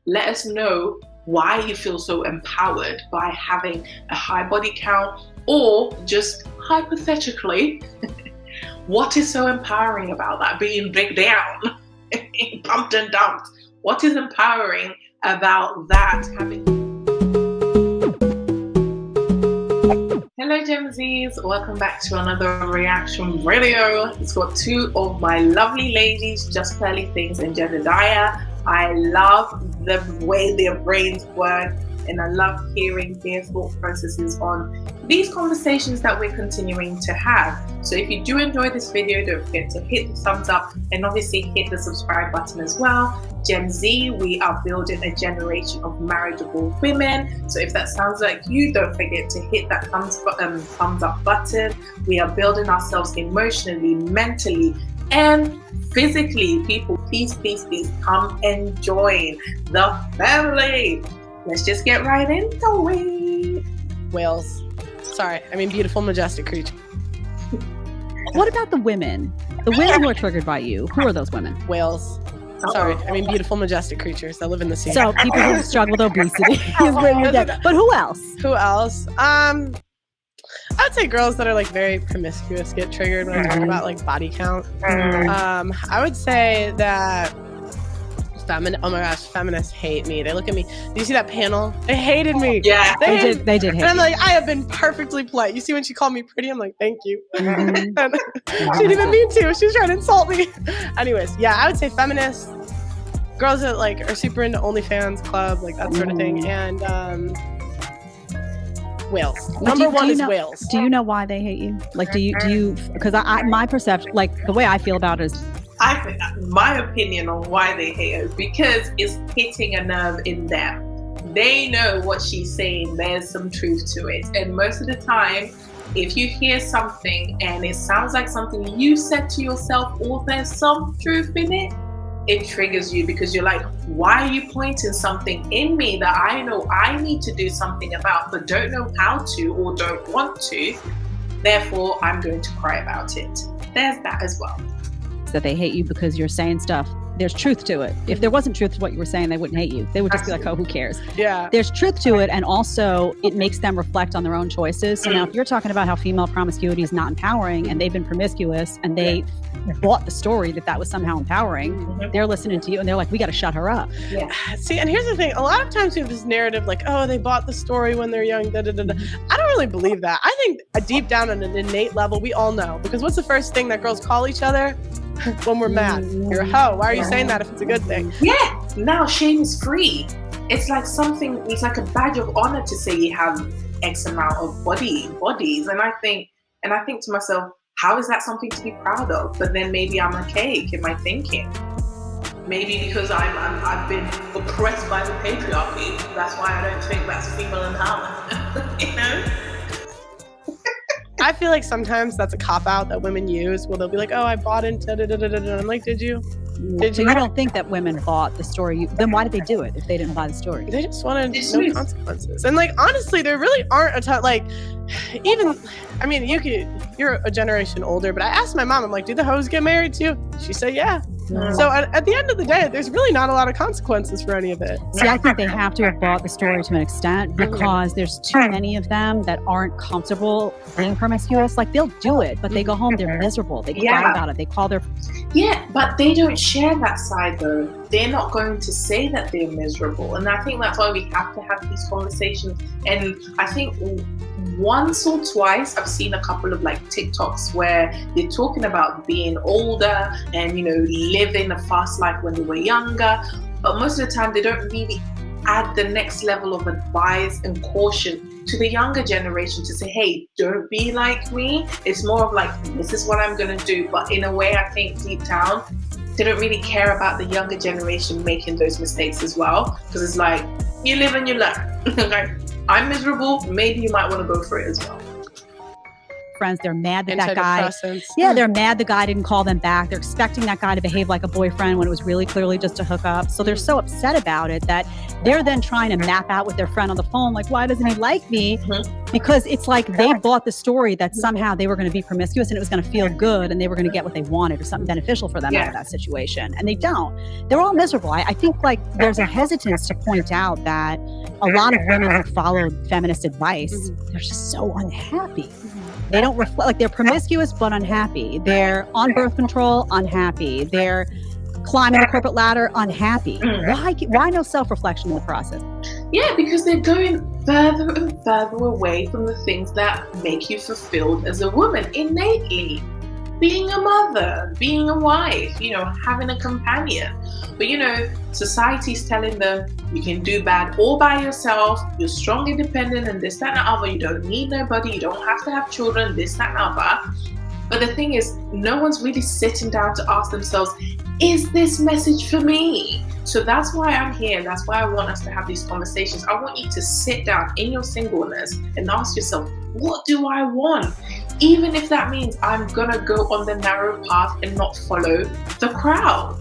Let us know why you feel so empowered by having a high body count, or just hypothetically, what is so empowering about that? Being big down, pumped and dumped. What is empowering about that? Hello Gen Zs, welcome back to another reaction video. It's got two of my lovely ladies, JustPearlyThings and Jedediah. I love the way their brains work, and I love hearing their thought processes on these conversations that we're continuing to have. So if you do enjoy this video, don't forget to hit the thumbs up and obviously hit the subscribe button as well. Gen Z, we are building a generation of marriageable women. So if that sounds like you, don't forget to hit that thumbs up button. We are building ourselves emotionally, mentally, and physically. People, please come and join the family. Let's just get right into it. Whales. Sorry, I mean beautiful, majestic creature. What about the women? The women who are triggered by you, who are those women? Whales. Sorry, I mean beautiful, majestic creatures that live in the sea. So people who struggle with obesity is where you're dead. But who else? Who else? I would say girls that are like very promiscuous get triggered when I talk about like body count. I would say that oh my gosh, feminists hate me. They look at me. Did you see that panel? They hated me. Yeah, they did hate and I'm like, I have been perfectly polite. You see when she called me pretty, I'm like, thank you. And she didn't even mean to. She was trying to insult me. Anyways, yeah, I would say feminists, girls that like are super into OnlyFans club, like that sort of thing, and whales. Number one is whales. Do you know why they hate you? Like, do you? Because my perception, like the way I feel about it is, I think my opinion on why they hate her is because it's hitting a nerve in them. They know what she's saying, there's some truth to it. And most of the time, if you hear something and it sounds like something you said to yourself or there's some truth in it, it triggers you because you're like, why are you pointing something in me that I know I need to do something about but don't know how to or don't want to? Therefore, I'm going to cry about it. There's that as well. that they hate you because you're saying stuff. There's truth to it. If there wasn't truth to what you were saying, they wouldn't hate you. They would just be like, oh, who cares? Yeah. There's truth to it. And also it makes them reflect on their own choices. So now if you're talking about how female promiscuity is not empowering and they've been promiscuous and they bought the story that was somehow empowering, they're listening to you and they're like, we got to shut her up. Yeah. See, and here's the thing. A lot of times we have this narrative like, oh, they bought the story when they're young. Da, da, da, da. I don't really believe that. I think deep down on an innate level, we all know. Because what's the first thing that girls call each other? When we're mad. You're a hoe. Why are you saying that if it's a good thing? Yeah. Now shame is free. It's like something, it's like a badge of honor to say you have X amount of bodies. And I think to myself, how is that something to be proud of? But then maybe I'm archaic in my thinking. Maybe because I've been oppressed by the patriarchy. That's why I don't think that's female empowerment. You know? I feel like sometimes that's a cop-out that women use where they'll be like, oh, I bought into da-da-da-da-da. I'm like, did you? So you don't think that women bought the story? Then why did they do it if they didn't buy the story? They just wanted no consequences. And like, honestly, there really aren't a ton, like, even, I mean, you're a generation older, but I asked my mom, I'm like, do the hoes get married too? She said, yeah. So at the end of the day, there's really not a lot of consequences for any of it. See, I think they have to have bought the story to an extent because there's too many of them that aren't comfortable being promiscuous. Like, they'll do it, but they go home, they're miserable. They cry about it. They call their... Yeah, but they don't share that side though. They're not going to say that they're miserable. And I think that's why we have to have these conversations. And I think once or twice I've seen a couple of like TikToks where they're talking about being older and, you know, living a fast life when they were younger, but most of the time they don't really add the next level of advice and caution to the younger generation to say, hey, don't be like me. It's more of like, this is what I'm gonna do. But in a way, I think deep down they don't really care about the younger generation making those mistakes as well, because it's like, you live and you learn. Like, I'm miserable, maybe you might want to go for it as well. friends. They're mad that that guy, they're mad the guy didn't call them back. They're expecting that guy to behave like a boyfriend when it was really clearly just a hookup. So they're so upset about it that they're then trying to map out with their friend on the phone, like, why doesn't he like me? Because it's like they bought the story that somehow they were going to be promiscuous and it was going to feel good and they were going to get what they wanted or something beneficial for them out of that situation. And they don't. They're all miserable. I think like there's a hesitance to point out that a lot of women who followed feminist advice, they're just so unhappy. They don't reflect, like they're promiscuous but unhappy. They're on birth control, unhappy. They're climbing the corporate ladder, unhappy. Why no self-reflection in the process? Yeah, because they're going further and further away from the things that make you fulfilled as a woman innately. Being a mother, being a wife, having a companion. But society's telling them you can do bad all by yourself, you're strong, independent, and this, that, and the other. You don't need nobody, you don't have to have children, this, that, and the other. But the thing is, no one's really sitting down to ask themselves, is this message for me? So that's why I'm here. That's why I want us to have these conversations. I want you to sit down in your singleness and ask yourself, what do I want? Even if that means I'm gonna go on the narrow path and not follow the crowd,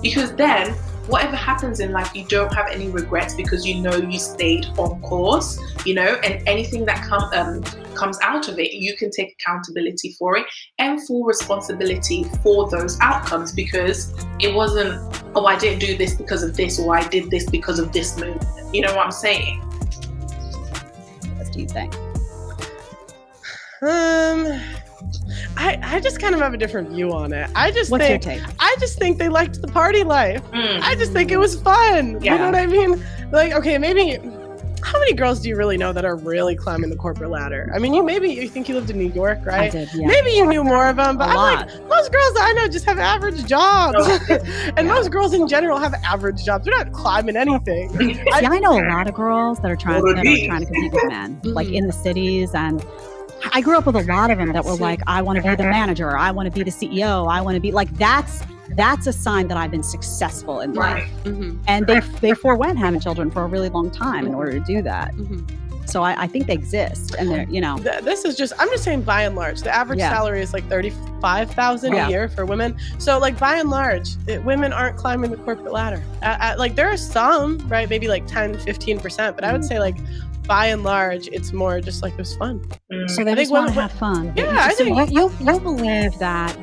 because then whatever happens in life, you don't have any regrets because you stayed on course, and anything that comes out of it, you can take accountability for it and full responsibility for those outcomes, because it wasn't, oh, I didn't do this because of this, or I did this because of this move. You know what I'm saying? What do you think? I just kind of have a different view on it. What's your take? I just think they liked the party life. I just think it was fun. Yeah. You know what I mean? Like, okay, maybe how many girls do you really know that are really climbing the corporate ladder? I mean, you think you lived in New York, right? I did, yeah. Maybe you knew more of them, but I'm like, most girls I know just have average jobs. And most girls in general have average jobs. They're not climbing anything. I know a lot of girls that are trying to compete with men, like in the cities, and I grew up with a lot of them that were like, I want to be the manager, I want to be the CEO, I want to be like, that's a sign that I've been successful in life. And they forewent having children for a really long time in order to do that. So I think they exist, and they're, This is just, I'm just saying by and large, the average salary is like $35,000 a year for women. So like by and large, women aren't climbing the corporate ladder. Like there are some, right? Maybe like 10-15%, but I would say like by and large, it's more just like it was fun. So they just want to have fun. Yeah, so you believe that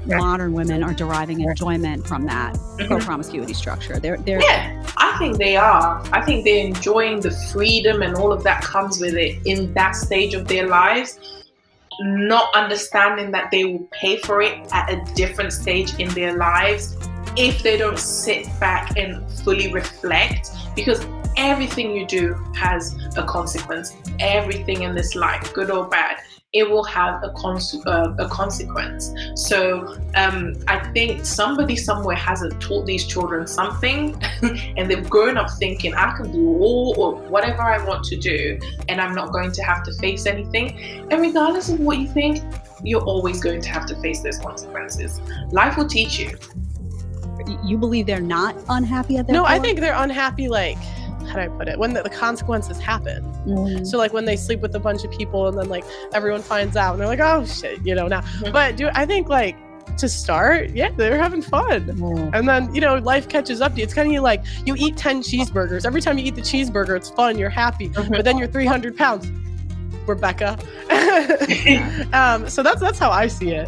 modern women are deriving enjoyment from that pro-promiscuity structure. Yeah, I think they are. I think they're enjoying the freedom and all of that comes with it in that stage of their lives, not understanding that they will pay for it at a different stage in their lives if they don't sit back and fully reflect, because everything you do has a consequence. Everything in this life, good or bad, it will have a consequence. So I think somebody somewhere hasn't taught these children something and they've grown up thinking I can do all or whatever I want to do and I'm not going to have to face anything. And regardless of what you think, you're always going to have to face those consequences. Life will teach you. You believe they're not unhappy at their core? I think they're unhappy, like, how do I put it? When the consequences happen. So like when they sleep with a bunch of people and then like everyone finds out and they're like, oh shit, now. But I think like to start, they're having fun. And then, life catches up to you. It's kind of like you eat 10 cheeseburgers. Every time you eat the cheeseburger, it's fun, you're happy. But then you're 300 pounds. Rebecca. So that's how I see it.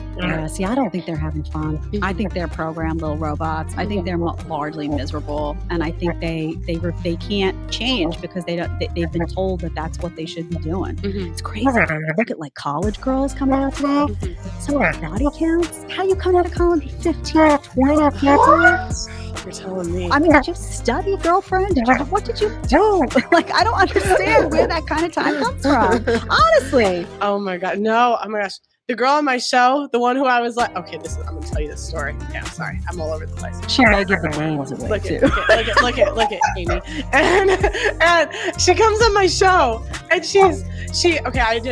See, I don't think they're having fun. I think they're programmed little robots. I think they're largely miserable, and I think they can't change because they've been told that that's what they should be doing. It's crazy. Look at like college girls coming out today. Some of their body counts. How you coming out of college with 15, 20 kids? You're telling me. I mean, did you study, girlfriend? What did you do? Like, I don't understand where that kind of time comes from. Honestly. Oh my God. No. Oh my gosh. The girl on my show, the one who I was like, okay, I'm going to tell you this story. Yeah, I'm sorry. I'm all over the place. She may give the names away too. Look at Amy. And she comes on my show and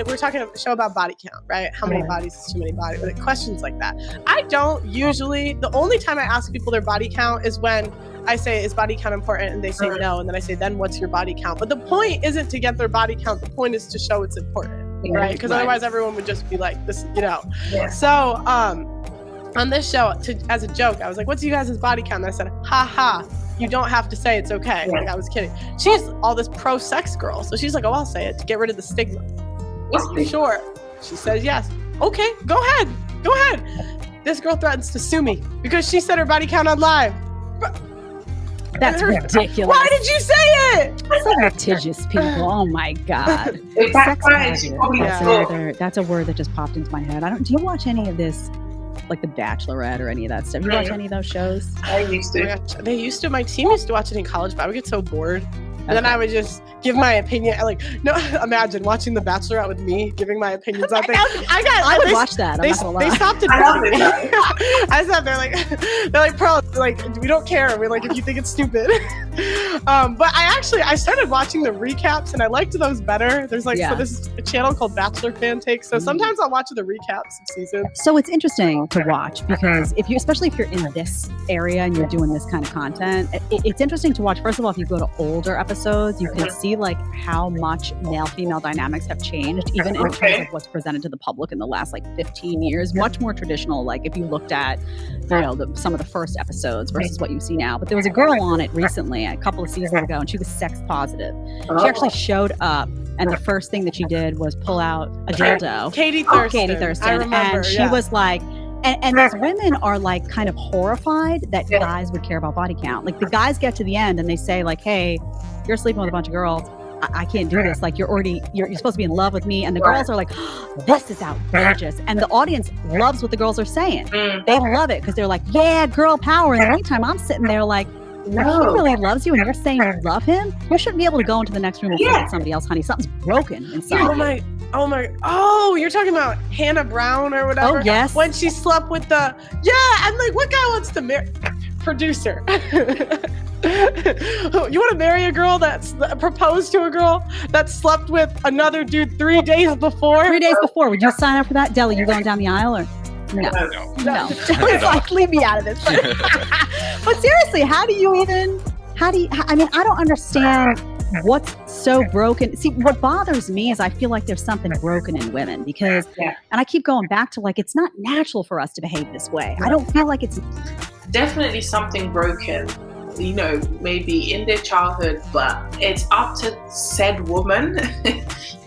we're talking a show about body count, right? How many bodies is too many bodies? Like, questions like that. I don't usually, the only time I ask people their body count is when I say, is body count important? And they say no. And then I say, then what's your body count? But the point isn't to get their body count. The point is to show it's important. right? Because otherwise everyone would just be like, this, you know. Yeah. So on this show, as a joke, I was like, what's you guys' body count? And I said, ha ha, you don't have to say it's okay. Like, I was kidding. She's all this pro-sex girl. So she's like, oh, I'll say it to get rid of the stigma. Are you sure? She says yes. Okay, go ahead. Go ahead. This girl threatens to sue me because she said her body count on live. That's ridiculous. Why did you say it? So litigious people. Oh my God. That's a word that just popped into my head. Do you watch any of this, like the Bachelorette or any of that stuff? You watch any of those shows? I used to. Oh my gosh, they used to. My team used to watch it in college, but I would get so bored. And then I would just give my opinion. Like, no, imagine watching The Bachelorette with me giving my opinions on things. I would watch that. They stopped it. I sat there like, they're like, Pearl, like, we don't care. We're like, if you think it's stupid. But I started watching the recaps and I liked those better. There's like, so this is a channel called Bachelor Fan Takes. So sometimes I'll watch the recaps of seasons. So it's interesting to watch because especially if you're in this area and you're doing this kind of content, it's interesting to watch. First of all, if you go to older episodes, you can see like how much male-female dynamics have changed, even in terms of what's presented to the public in the last like 15 years. Much more traditional. Like if you looked at, you know, some of the first episodes versus what you see now. But there was a girl on it recently, a couple of seasons ago, and she was sex positive. She actually showed up, and the first thing that she did was pull out a dildo. Katie Thurston. I remember, and she was like. And these women are like kind of horrified that guys would care about body count. Like the guys get to the end and they say like, hey, you're sleeping with a bunch of girls. I can't do this. Like you're supposed to be in love with me. And the girls are like, oh, this is outrageous. And the audience loves what the girls are saying. They love it because they're like, yeah, girl power. And in the meantime, I'm sitting there like, if he really loves you and you're saying you love him, you shouldn't be able to go into the next room and sleep with somebody else, honey. Something's broken inside. Oh, you're talking about Hannah Brown or whatever? Oh, yes. When she slept with I'm like, what guy wants to marry? Producer. You want to marry a girl that's proposed to a girl that slept with another dude 3 days before? 3 days before. Would you sign up for that? Deli, you going down the aisle or? No. Deli's like, leave me out of this. But seriously, I don't understand what's so broken. See, what bothers me is I feel like there's something broken in women because, and I keep going back to like, it's not natural for us to behave this way. I don't feel like it's definitely something broken, you know, maybe in their childhood, but it's up to said woman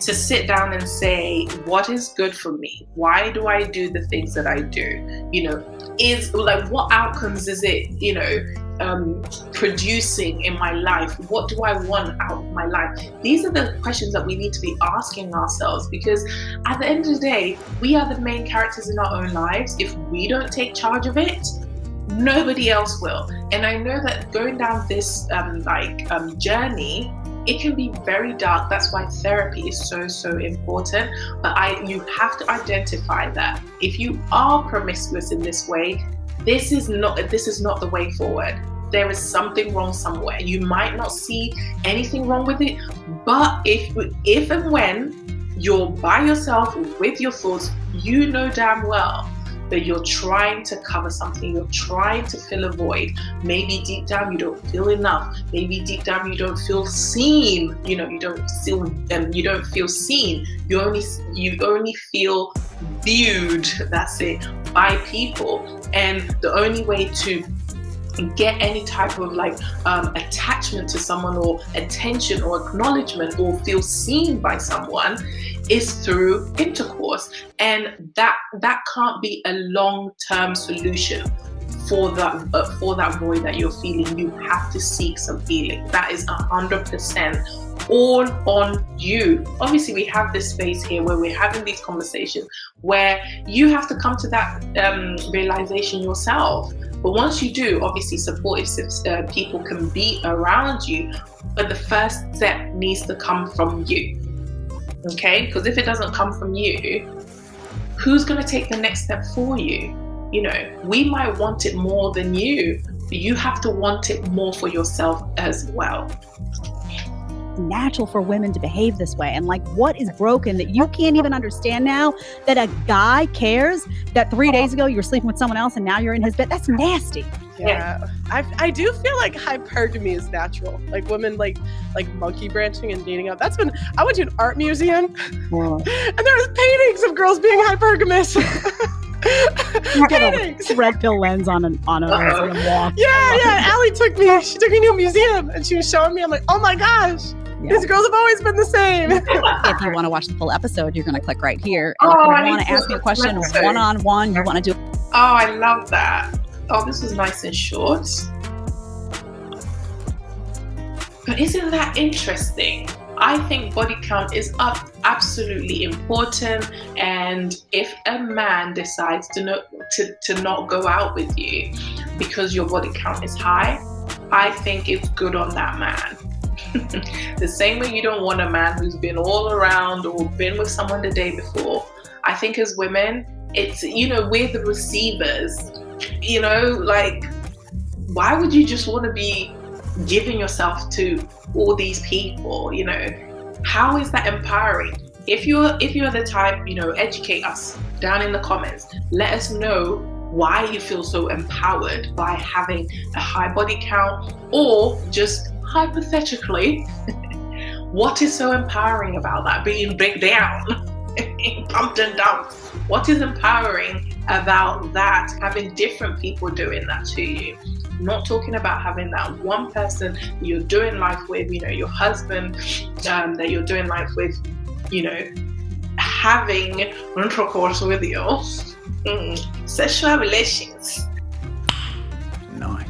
to sit down and say, what is good for me? Why do I do the things that I do? You know, is like, what outcomes is it, you know, producing in my life? What do I want out of my life? These are the questions that we need to be asking ourselves, because at the end of the day, we are the main characters in our own lives. If we don't take charge of it, nobody else will. And I know that going down this journey, it can be very dark. That's why therapy is so important. But you have to identify that if you are promiscuous in this way, this is not the way forward. There is something wrong somewhere. You might not see anything wrong with it, but if and when you're by yourself with your thoughts, you know damn well that you're trying to cover something, you're trying to fill a void. Maybe deep down you don't feel enough. Maybe deep down you don't feel seen. You know, you don't feel seen. You only feel viewed. That's it, by people. And the only way to get any type of attachment to someone, or attention or acknowledgement, or feel seen by someone, is through intercourse. And that can't be a long-term solution for that void that you're feeling. You have to seek some healing. That is 100% all on you. Obviously, we have this space here where we're having these conversations where you have to come to that realization yourself. But once you do, obviously supportive people can be around you, but the first step needs to come from you. Okay? Because if it doesn't come from you, who's going to take the next step for you? You know, we might want it more than you, but you have to want it more for yourself as well. Natural for women to behave this way, and like, what is broken that you can't even understand now that a guy cares that 3 days ago you were sleeping with someone else and now you're in his bed? That's nasty. Yeah. I do feel like hypergamy is natural. Like women like monkey branching and dating up. I went to an art museum and there was paintings of girls being hypergamous. Paintings. Red pill lens on a walk. Yeah. Allie took me to a museum and she was showing me. I'm like, oh my gosh. Yeah. These girls have always been the same. If you want to watch the full episode, you're going to click right here. And if you want to ask me a question one-on-one, you want to do. Oh, I love that. Oh, this is nice and short. But isn't that interesting? I think body count is absolutely important. And if a man decides to not go out with you because your body count is high, I think it's good on that man. The same way you don't want a man who's been all around or been with someone the day before. I think as women, it's, we're the receivers. Like, why would you just want to be giving yourself to all these people? How is that empowering? If you're the type, educate us down in the comments. Let us know why you feel so empowered by having a high body count, or just hypothetically, what is so empowering about that? Being big down, pumped and dumped. What is empowering about that? Having different people doing that to you. I'm not talking about having that one person you're doing life with, your husband that you're doing life with, having intercourse with you. Sexual relations. Nice.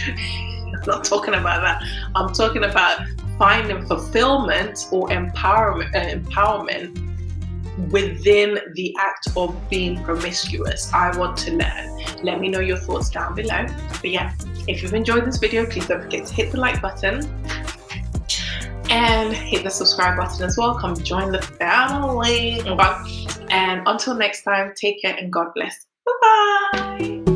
I'm not talking about that. I'm talking about finding fulfillment or empowerment within the act of being promiscuous. I want to learn. Let me know your thoughts down below. But yeah, if you've enjoyed this video, please don't forget to hit the like button and hit the subscribe button as well. Come join the family. And until next time, take care and God bless. Bye-bye.